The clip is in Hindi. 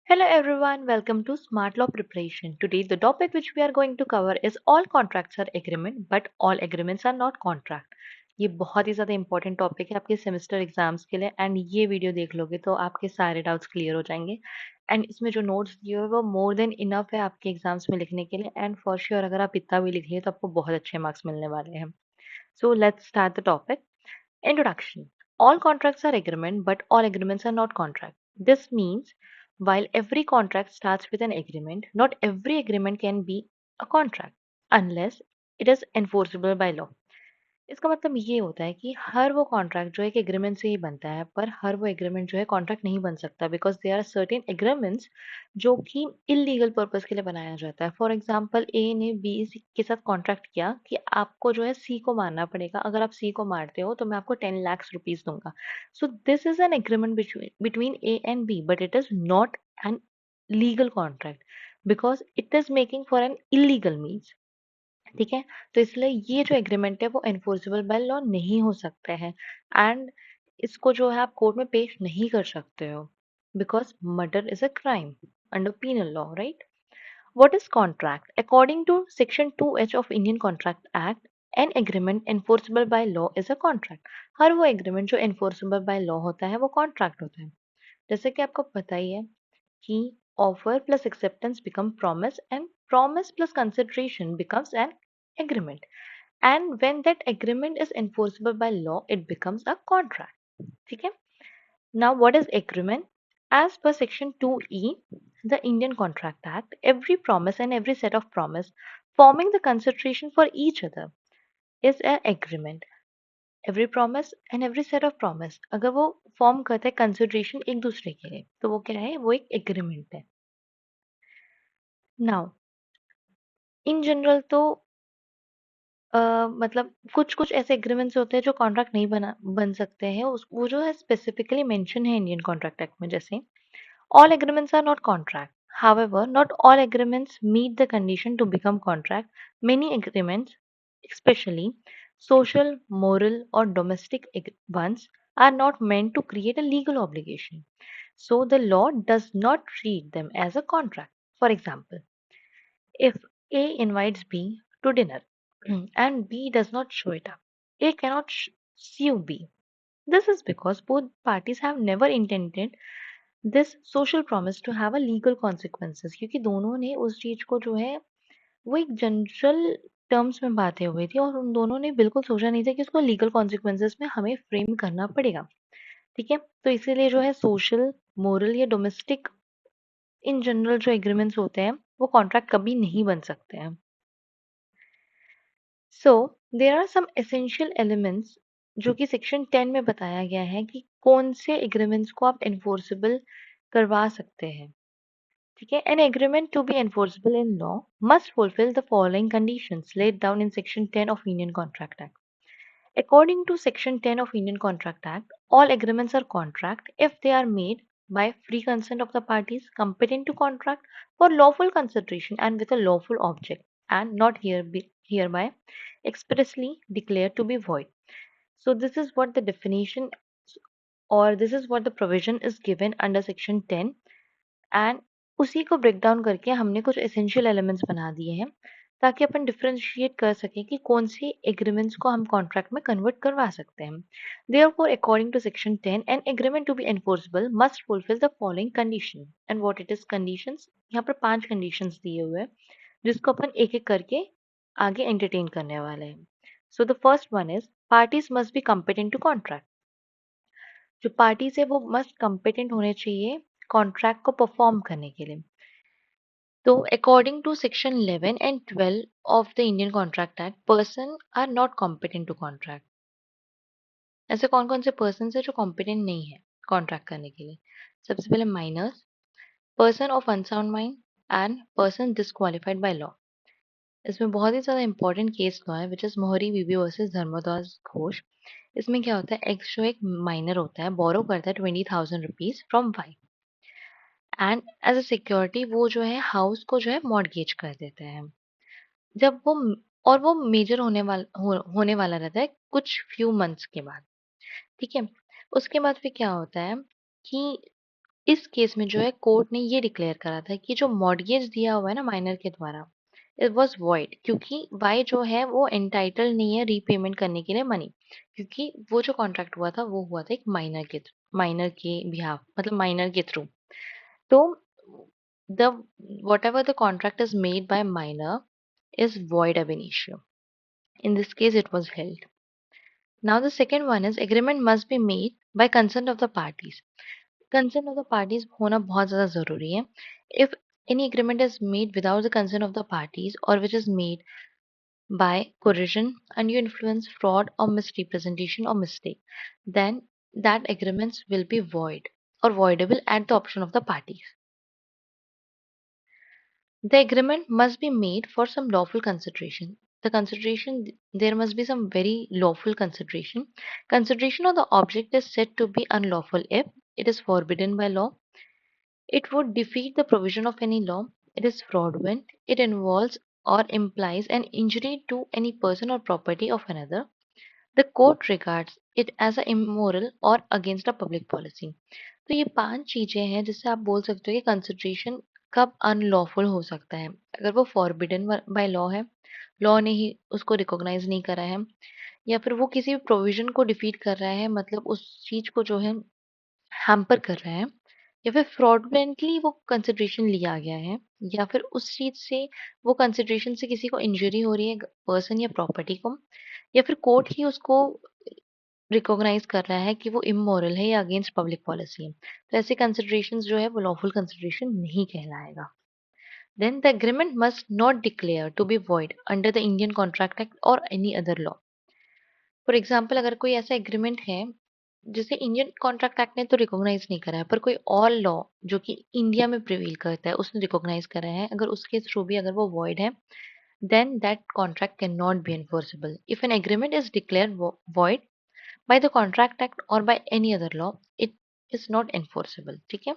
Hello everyone, welcome to Smart Law Preparation. Today the topic which we are going to cover is all contracts are agreement but all agreements are not contract. ये बहुत ही ज़्यादा इंपॉर्टेंट टॉपिक है आपके सेमेस्टर एग्जाम्स के लिए एंड ये वीडियो देख लोगे तो आपके सारे डाउट्स क्लियर हो जाएंगे एंड इसमें जो नोट्स दिए हुए वो मोर देन इनफ है आपके एग्जाम्स में लिखने के लिए एंड फॉर श्योर अगर आप इतना भी लिखिए तो आपको बहुत अच्छे मार्क्स मिलने वाले हैं. So let's start the topic. Introduction. All contracts are agreement, but all agreements are not contract. This means while every contract starts with an agreement, not every agreement can be a contract unless it is enforceable by law. इसका मतलब ये होता है कि हर वो कॉन्ट्रैक्ट जो एक एग्रीमेंट से ही बनता है पर हर वो एग्रीमेंट जो है कॉन्ट्रैक्ट नहीं बन सकता because they are certain agreements जो कि इलीगल पर्पस के लिए बनाया जाता है. फॉर एग्जांपल ए ने बी के साथ कॉन्ट्रैक्ट किया कि आपको जो है सी को मारना पड़ेगा, अगर आप सी को मारते हो तो मैं आपको 10 लाख रुपीज दूंगा. So this is an agreement between A and B but it is not a legal contract because it is making for an illegal means. ठीक है, तो इसलिए ये जो एग्रीमेंट है वो एनफोर्सेबल बाय लॉ नहीं हो सकते हैं एंड इसको जो है आप कोर्ट में पेश नहीं कर सकते हो because murder is a crime under penal law, right? What is contract? According to section 2H of Indian contract Act, an agreement enforceable by law is a contract. हर वो एग्रीमेंट जो एनफोर्सेबल बाय लॉ होता है वो कॉन्ट्रैक्ट होता है. जैसे कि आपको पता ही है कि offer plus acceptance become promise and promise plus consideration becomes an agreement, and when that agreement is enforceable by law it becomes a contract. ठीक है. Now what is agreement? As per section 2E the Indian Contract Act, every promise and every set of promise forming the consideration for each other is an agreement. Every promise and every set of promise अगर वो फॉर्म करते हैं कंसिडरेशन एक दूसरे के लिए तो वो क्या है, वो एक एग्रीमेंट है. नाउ इन जनरल तो मतलब कुछ कुछ ऐसे एग्रीमेंट्स होते हैं जो कॉन्ट्रैक्ट नहीं बन सकते हैं, उस वो जो है स्पेसिफिकली मेंशन है इंडियन कॉन्ट्रैक्ट एक्ट में. जैसे all agreements are not contract. However, not all agreements meet the condition to become contract. Many agreements, especially social, moral, or domestic ones, are not meant to create a legal obligation. So the law does not treat them as a contract. For example, if A invites B to dinner and B does not show it up, A cannot sue B. This is because both parties have never intended this social promise to have a legal consequences, क्योंकि दोनों ने उस चीज को जो है वो एक जनरल टर्म्स में बातें हुई थी और उन दोनों ने बिल्कुल सोचा नहीं था कि उसको लीगल कॉन्सिक्वेंसेस में हमें फ्रेम करना पड़ेगा. ठीक है, तो इसीलिए जो है सोशल, मोरल या डोमेस्टिक इन जनरल जो एग्रीमेंट्स होते हैं वो कॉन्ट्रैक्ट कभी नहीं बन सकते हैं. So there are some essential elements जो कि सेक्शन 10 में बताया गया है कि कौन से एग्रीमेंट्स को आप एनफोर्सेबल करवा सकते हैं. ठीक है, an agreement to be enforceable in law must fulfil the following conditions laid down in section 10 of Indian Contract Act. According to section 10 of Indian Contract Act, all agreements are contract if they are made by free consent of the parties competent to contract for lawful consideration and with a lawful object, and not hereby expressly declared to be void. So this is what the definition, or this is what the provision is given under section 10, and उसी को ब्रेक डाउन करके हमने कुछ एसेंशियल एलिमेंट्स बना दिए हैं ताकि अपन डिफरेंशिएट कर सकें कि कौन से एग्रीमेंट्स को हम कॉन्ट्रैक्ट में कन्वर्ट करवा सकते हैं. Therefore according to section 10, an agreement to be enforceable must fulfil the following condition. And what it is conditions? यहाँ पर 5 कंडीशंस दिए हुए हैं जिसको अपन एक एक करके आगे एंटरटेन करने वाले हैं. So the first one is parties must be competent to contract. जो पार्टीज है वो मस्ट कॉम्पिटेंट होने चाहिए कॉन्ट्रैक्ट को परफॉर्म करने के लिए. तो according to section 11 and 12 of the Indian contract act, person are not competent to contract. ऐसे कौन कौन से पर्सन है जो कॉम्पिटेंट नहीं है कॉन्ट्रैक्ट करने के लिए? सबसे पहले minors, person of unsound mind and person disqualified by law. इसमें बहुत ही ज़्यादा इंपॉर्टेंट केस लॉ है विच इज़ मोहरी बीबी वर्सेस धर्मदास घोष. इसमें क्या होता है, एक्स जो एक माइनर होता है बोरो करता है 20,000 rupees from Y and as a security वो जो है हाउस को जो है मॉर्गेज कर देते हैं. जब वो और वो मेजर होने वाला रहता है कुछ फ्यू मंथ्स के बाद. ठीक है, उसके बाद फिर क्या होता है कि इस केस में जो है कोर्ट ने ये डिक्लेयर करा था कि जो मॉर्गेज दिया हुआ है ना माइनर के द्वारा, इट वाज वॉइड, क्योंकि वाई जो है वो एंटाइटल नहीं है रीपेमेंट करने के लिए मनी, क्योंकि वो जो कॉन्ट्रैक्ट हुआ था वो हुआ था एक माइनर के बिहाफ, मतलब माइनर के थ्रू। तो the whatever the contract is made by minor is void ab initio. In this case, it was held. Now the second one is agreement must be made by consent of the parties. Consent of the parties होना बहुत ज़्यादा ज़रूरी है. If any agreement is made without the consent of the parties or which is made by coercion, undue influence, fraud or misrepresentation or mistake, then that agreements will be void or voidable at the option of the parties. The agreement must be made for some lawful consideration. The consideration, there must be some very lawful consideration. Consideration of the object is said to be unlawful if it is forbidden by law, it would defeat the provision of any law, it is fraudulent, it involves or implies an injury to any person or property of another. The court regards it as a immoral or against a public policy. तो ये 5 चीजें हैं जिससे आप बोल सकते हो कि कंसिडरेशन कब अनलॉफुल हो सकता है। अगर वो फॉरबिडन बाय लॉ है, लॉ ने ही उसको रिकॉग्नाइज नहीं करा है, या फिर वो किसी भी प्रोविजन को डिफीट कर रहा है, मतलब उस चीज को जो है हैम्पर कर रहा है, या फिर फ्रॉडुलेंटली वो कंसिडरेशन लिया गया है, या फिर उस चीज से वो कंसिडरेशन से किसी को इंजरी हो रही है, पर्सन या प्रॉपर्टी को, या फिर कोर्ट ही उसको रिकॉग्नाइज कर रहा है कि वो इमोरल है या अगेंस्ट पब्लिक पॉलिसी है, तो ऐसे कंसिडरेशंस जो है वो लॉफुल कंसिडरेशन नहीं कहलाएगा. Then the agreement must not declare to be void under the Indian contract Act or any other law. For example, अगर कोई ऐसा एग्रीमेंट है जिसे इंडियन कॉन्ट्रैक्ट एक्ट ने तो रिकॉग्नाइज नहीं करा है, पर कोई और लॉ जो कि इंडिया में प्रिवेल करता है उसने रिकॉग्नाइज करा है, अगर उसके थ्रू भी अगर वो वॉइड है, then that contract cannot be enforceable. If an agreement is declared void by the Contract Act or by any other law, it is not enforceable. ठीक है.